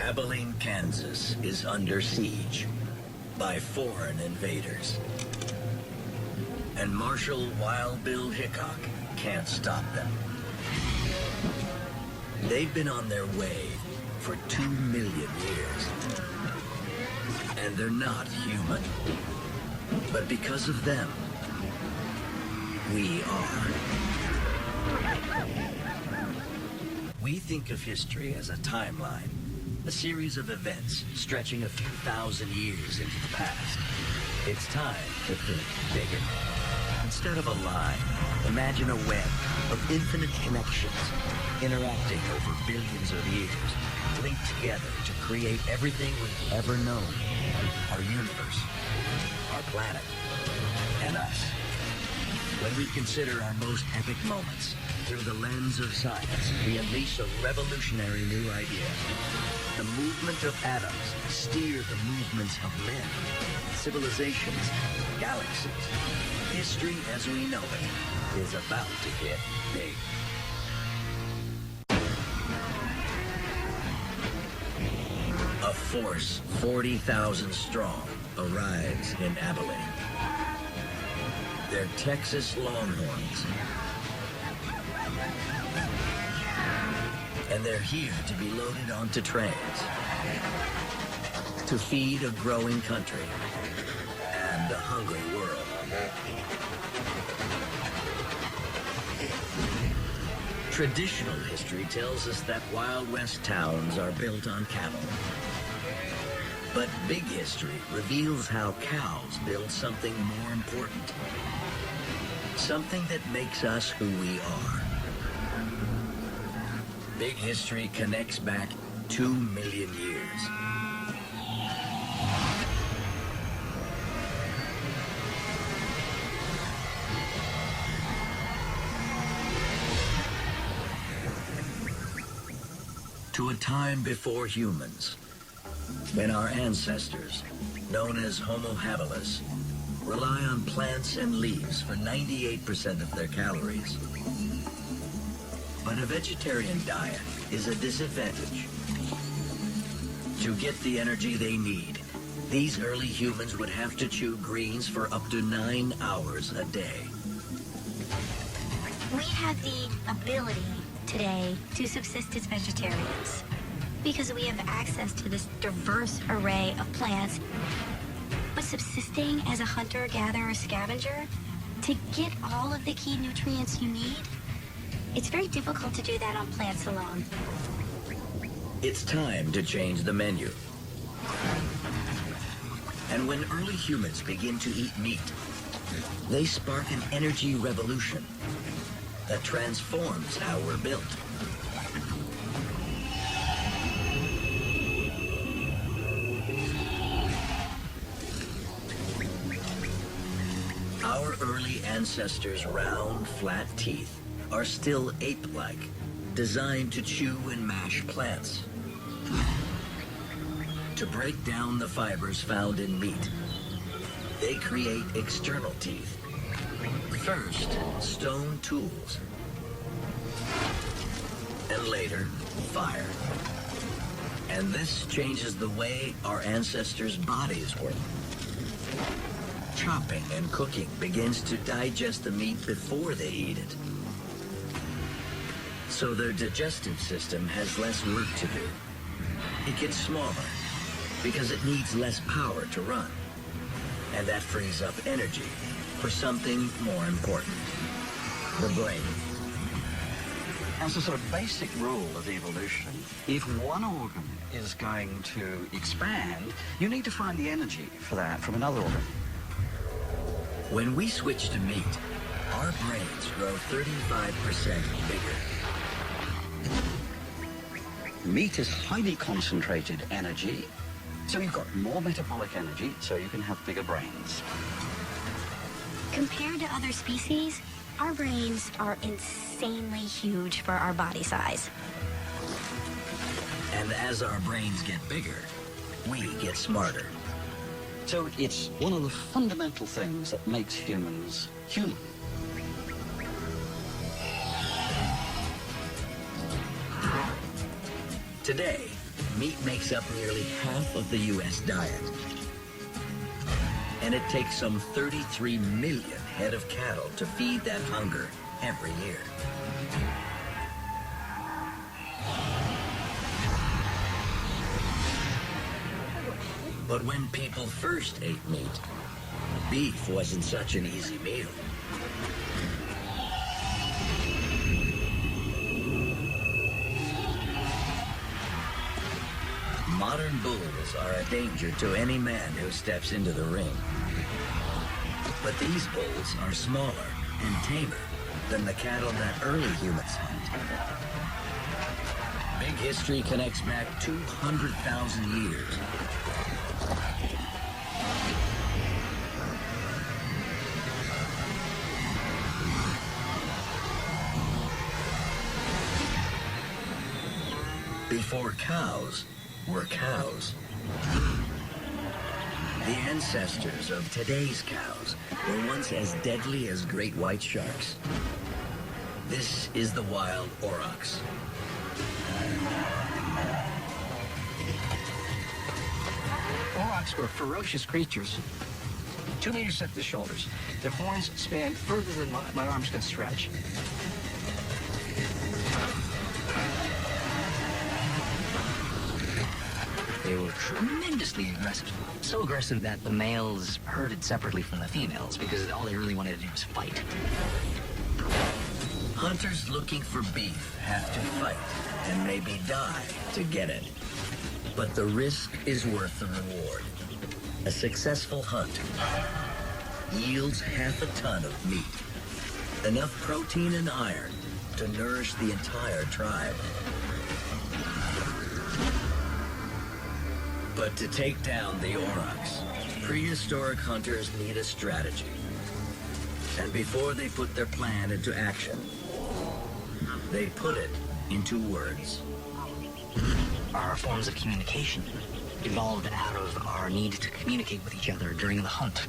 Abilene, Kansas is under siege by foreign invaders. And Marshal Wild Bill Hickok can't stop them. They've been on their way for 2 million years. And they're not human. But because of them, we are. We think of history as a timeline, a series of events stretching a few thousand years into the past. It's time to think bigger. Instead of a line, imagine a web of infinite connections interacting over billions of years, linked together to create everything we've ever known. Our universe, our planet, and us. When we consider our most epic moments through the lens of science, we unleash a revolutionary new idea. The movement of atoms steer the movements of men, civilizations, galaxies. History as we know it is about to get big. A force 40,000 strong arrives in Abilene. They're Texas Longhorns. And they're here to be loaded onto trains to feed a growing country and a hungry world. Traditional history tells us that Wild West towns are built on cattle. But big history reveals how cows build something more important. Something that makes us who we are. Big history connects back 2 million years. To a time before humans, when our ancestors, known as Homo habilis, rely on plants and leaves for 98% of their calories. But a vegetarian diet is a disadvantage. To get the energy they need, these early humans would have to chew greens for up to 9 hours a day. We have the ability today to subsist as vegetarians because we have access to this diverse array of plants. But subsisting as a hunter-gatherer scavenger, to get all of the key nutrients you need, it's very difficult to do that on plants alone. It's time to change the menu. And when early humans begin to eat meat, they spark an energy revolution that transforms how we're built. Our early ancestors' round, flat teeth are still ape-like, designed to chew and mash plants. To break down the fibers found in meat, they create external teeth. First, stone tools, and later, fire. And this changes the way our ancestors' bodies work. Chopping and cooking begins to digest the meat before they eat it. So their digestive system has less work to do. It gets smaller because it needs less power to run. And that frees up energy for something more important, the brain. As a sort of basic rule of evolution, if one organ is going to expand, you need to find the energy for that from another organ. When we switch to meat, our brains grow 35% bigger. Meat is highly concentrated energy, so you've got more metabolic energy, so you can have bigger brains. Compared to other species, our brains are insanely huge for our body size. And as our brains get bigger, we get smarter. So it's one of the fundamental things that makes humans human. Today, Meat makes up nearly half of the U.S. diet. And it takes some 33 million head of cattle to feed that hunger every year. But when people first ate meat, beef wasn't such an easy meal. Modern bulls are a danger to any man who steps into the ring. But these bulls are smaller and tamer than the cattle that early humans hunted. Big history connects back 200,000 years. Before cows were cows. The ancestors of today's cows were once as deadly as great white sharks. This is the wild aurochs. Aurochs were ferocious creatures, 2 meters at the shoulders. Their horns spanned further than my arms could stretch. They were tremendously aggressive. So aggressive that the males herded separately from the females because all they really wanted to do was fight. Hunters looking for beef have to fight and maybe die to get it. But the risk is worth the reward. A successful hunt yields half a ton of meat, enough protein and iron to nourish the entire tribe. But to take down the aurochs, prehistoric hunters need a strategy. And before they put their plan into action, they put it into words. Our forms of communication evolved out of our need to communicate with each other during the hunt.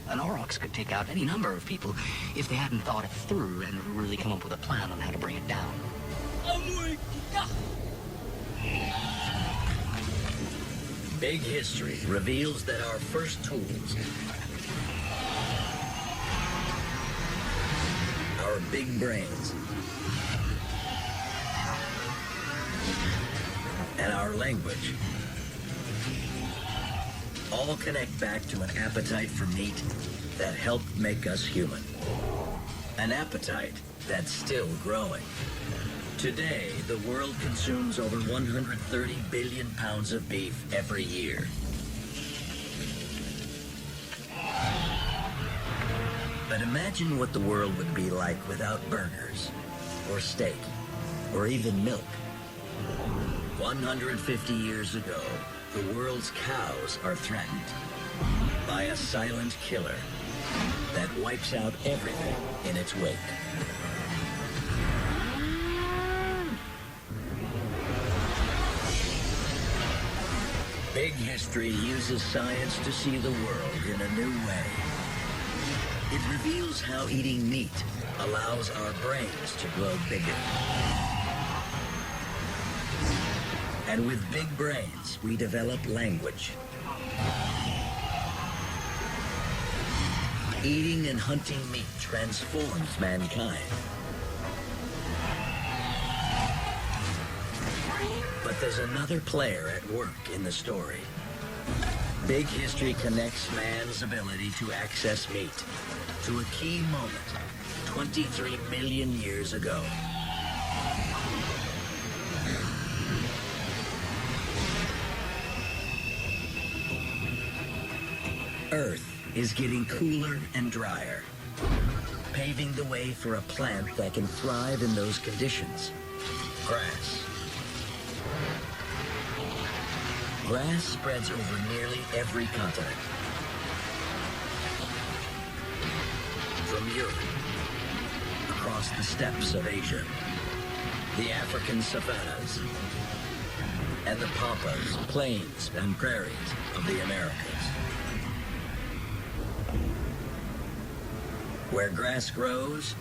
An aurochs could take out any number of people if they hadn't thought it through and really come up with a plan on how to bring it down. Big history reveals that our first tools, our big brains, and our language all connect back to an appetite for meat that helped make us human. An appetite that's still growing. Today, the world consumes over 130 billion pounds of beef every year. But imagine what the world would be like without burgers, or steak, or even milk. 150 years ago, the world's cows are threatened by a silent killer that wipes out everything in its wake. Big history uses science to see the world in a new way. It reveals how eating meat allows our brains to grow bigger. And with big brains, we develop language. Eating and hunting meat transforms mankind. But there's another player at work in the story. Big history connects man's ability to access meat to a key moment 23 million years ago. Earth is getting cooler and drier, paving the way for a plant that can thrive in those conditions. Grass. Grass spreads over nearly every continent. From Europe, across the steppes of Asia, the African savannas, and the pampas, plains, and prairies of the Americas. Where grass grows,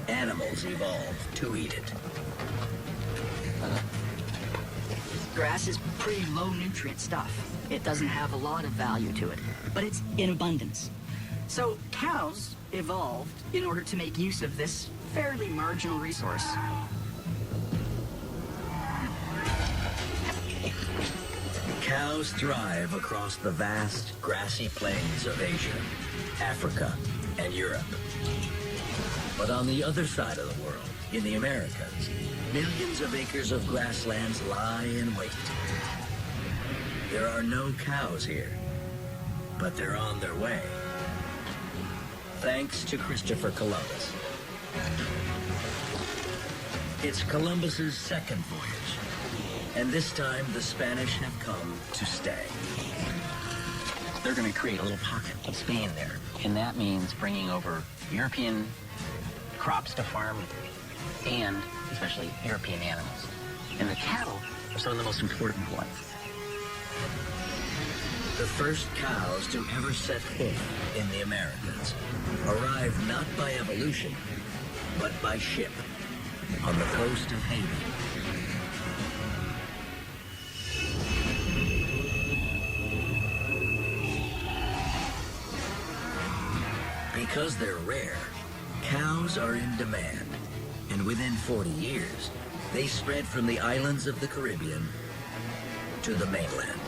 animals evolve to eat it. Grass is pretty low nutrient stuff. It doesn't have a lot of value to it, but it's in abundance. So cows evolved in order to make use of this fairly marginal resource. Cows thrive across the vast grassy plains of Asia, Africa, and Europe. But on the other side of the world, in the Americas, millions of acres of grasslands lie in wait. There are no cows here, but they're on their way. Thanks to Christopher Columbus. It's Columbus's second voyage, and this time the Spanish have come to stay. They're going to create a little pocket of Spain there, and that means bringing over European crops to farm, and especially European animals. And the cattle are some of the most important ones. The first cows to ever set foot in the Americas arrived not by evolution, but by ship on the coast of Haiti. Because they're rare, cows are in demand, and within 40 years, they spread from the islands of the Caribbean to the mainland.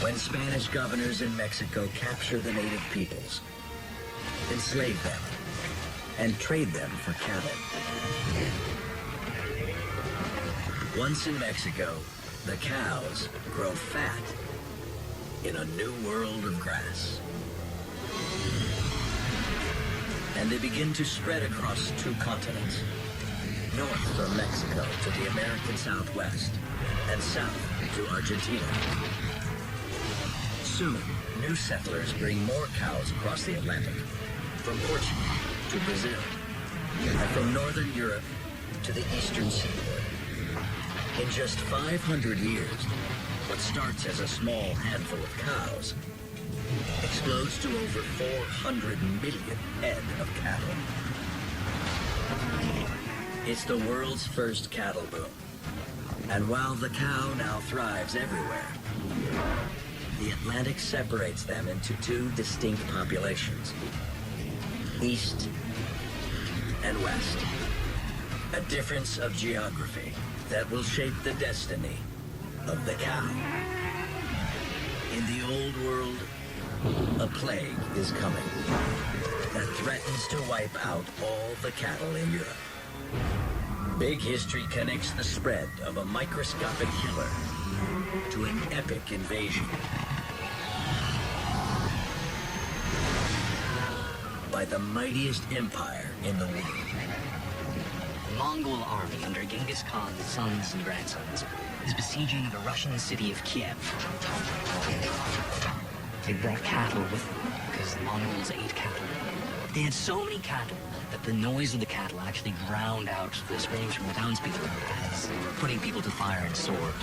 When Spanish governors in Mexico capture the native peoples, enslave them, and trade them for cattle. Once in Mexico, the cows grow fat in a new world of grass. And they begin to spread across 2 continents, north from Mexico to the American Southwest, and south to Argentina. Soon, new settlers bring more cows across the Atlantic, from Portugal to Brazil, and from northern Europe to the eastern seaboard. In just 500 years, what starts as a small handful of cows explodes to over 400 million head of cattle. It's the world's first cattle boom. And while the cow now thrives everywhere, the Atlantic separates them into 2 distinct populations, east and west. A difference of geography that will shape the destiny of the cow. In the old world, a plague is coming that threatens to wipe out all the cattle in Europe. Big History connects the spread of a microscopic killer to an epic invasion by the mightiest empire in the world. The Mongol army under Genghis Khan's sons and grandsons is besieging the Russian city of Kiev. They brought cattle with them because the Mongols ate cattle. They had so many cattle that the noise of the cattle actually drowned out the screams from the townspeople as they were putting people to fire and sword.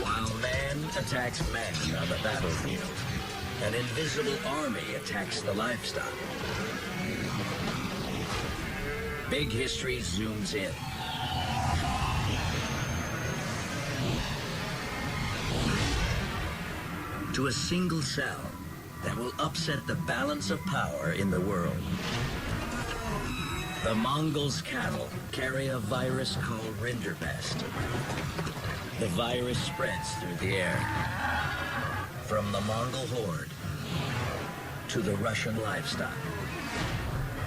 While man attacks man on the battlefield, an invisible army attacks the livestock. Big History zooms in. To a single cell that will upset the balance of power in the world. The Mongols' cattle carry a virus called Rinderpest. The virus spreads through the air, from the Mongol horde to the Russian livestock.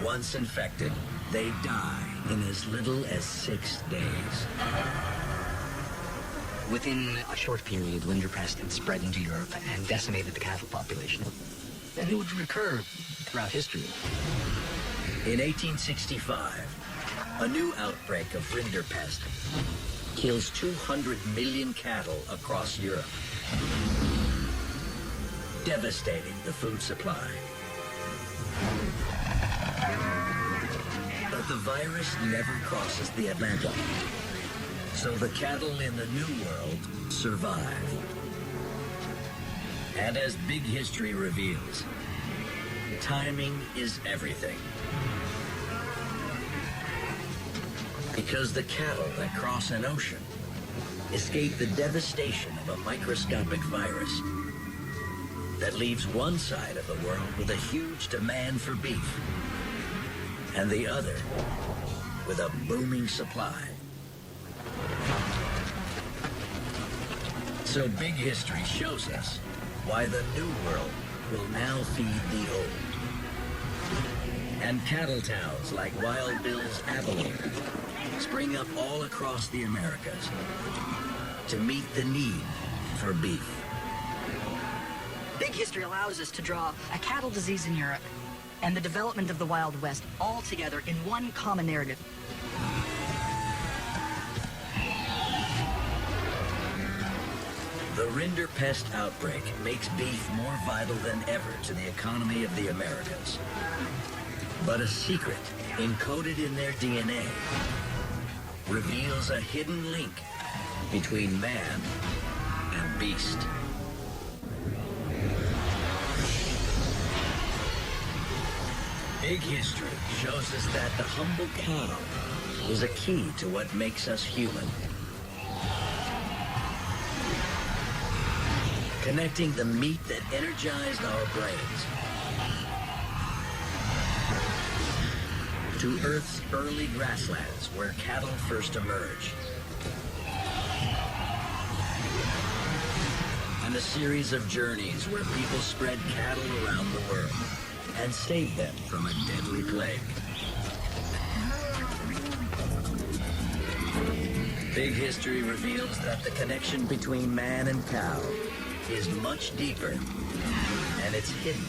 Once infected, they die in as little as 6 days. Within a short period, Rinderpest had spread into Europe and decimated the cattle population. And it would recur throughout history. In 1865, a new outbreak of Rinderpest kills 200 million cattle across Europe, devastating the food supply. But the virus never crosses the Atlantic, so the cattle in the New World survive. And as Big History reveals, timing is everything. Because the cattle that cross an ocean escape the devastation of a microscopic virus that leaves one side of the world with a huge demand for beef and the other with a booming supply. So Big History shows us why the New World will now feed the old. And cattle towns like Wild Bill's Abilene spring up all across the Americas to meet the need for beef. Big History allows us to draw a cattle disease in Europe and the development of the Wild West all together in one common narrative. The Rinderpest outbreak makes beef more vital than ever to the economy of the Americas. But a secret encoded in their DNA reveals a hidden link between man and beast. Big History shows us that the humble cow is a key to what makes us human. Connecting the meat that energized our brains to Earth's early grasslands where cattle first emerged. And a series of journeys where people spread cattle around the world and saved them from a deadly plague. Big History reveals that the connection between man and cow is much deeper, and it's hidden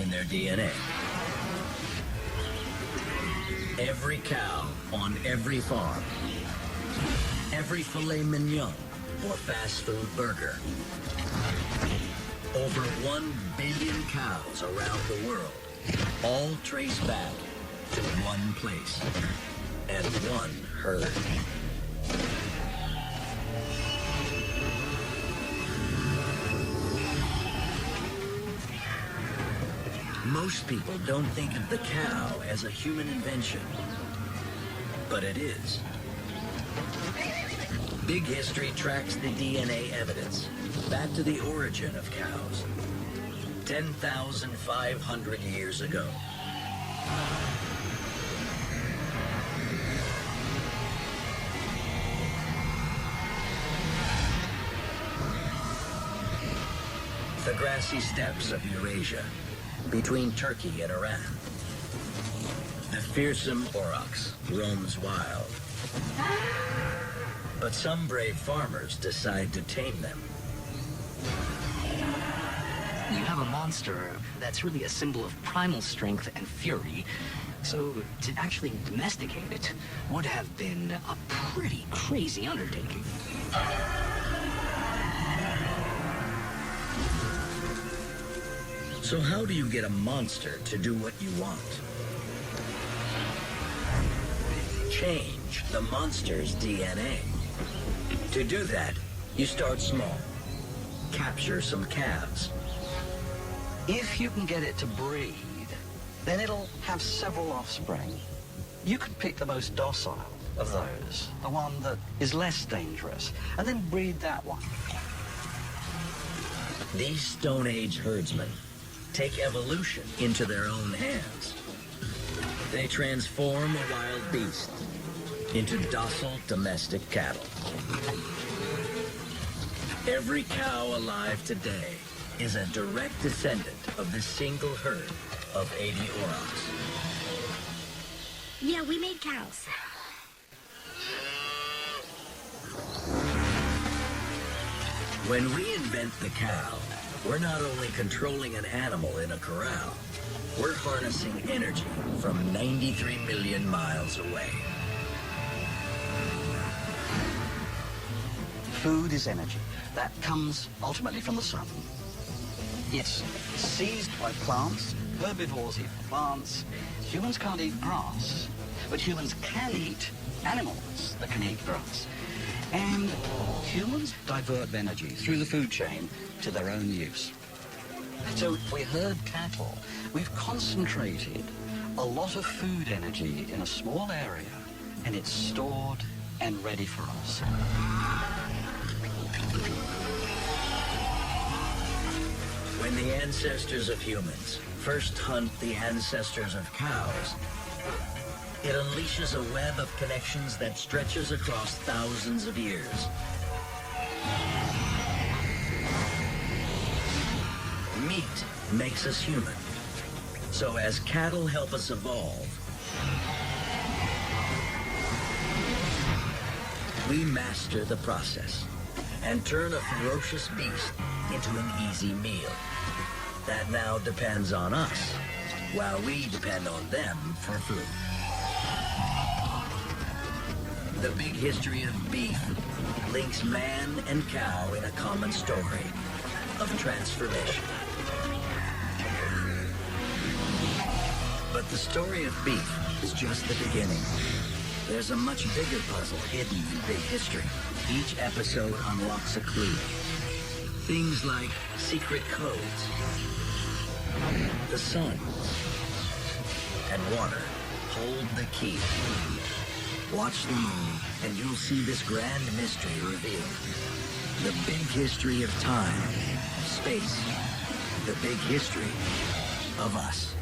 in their DNA. Every cow on every farm, every filet mignon or fast food burger, over 1 billion cows around the world, all trace back to one place and one herd. Most people don't think of the cow as a human invention, but it is. Big History tracks the DNA evidence back to the origin of cows, 10,500 years ago. The grassy steppes of Eurasia, between Turkey and Iran. The fearsome aurochs roams wild. But some brave farmers decide to tame them. You have a monster that's really a symbol of primal strength and fury. So to actually domesticate it would have been a pretty crazy undertaking. So how do you get a monster to do what you want? Change the monster's DNA. To do that, you start small. Capture some calves. If you can get it to breed, then it'll have several offspring. You could pick the most docile of those, the one that is less dangerous, and then breed that one. These Stone Age herdsmen take evolution into their own hands. They transform a wild beast into docile domestic cattle. Every cow alive today is a direct descendant of this single herd of 80 aurochs. Yeah, we made cows. When we invent the cow, we're not only controlling an animal in a corral, we're harnessing energy from 93 million miles away. Food is energy. That comes ultimately from the sun. It's seized by plants. Herbivores eat plants. Humans can't eat grass, but humans can eat animals that can eat grass. And humans divert energy through the food chain to their own use. So we herd cattle. We've concentrated a lot of food energy in a small area and it's stored and ready for us. When the ancestors of humans first hunt the ancestors of cows, it unleashes a web of connections that stretches across thousands of years. Meat makes us human. So as cattle help us evolve, we master the process and turn a ferocious beast into an easy meal. That now depends on us, while we depend on them for food. The big history of beef links man and cow in a common story of transformation. But the story of beef is just the beginning. There's a much bigger puzzle hidden in big history. Each episode unlocks a clue. Things like secret codes, the sun, and water hold the key. Watch them all, and you'll see this grand mystery revealed. The big history of time, space, the big history of us.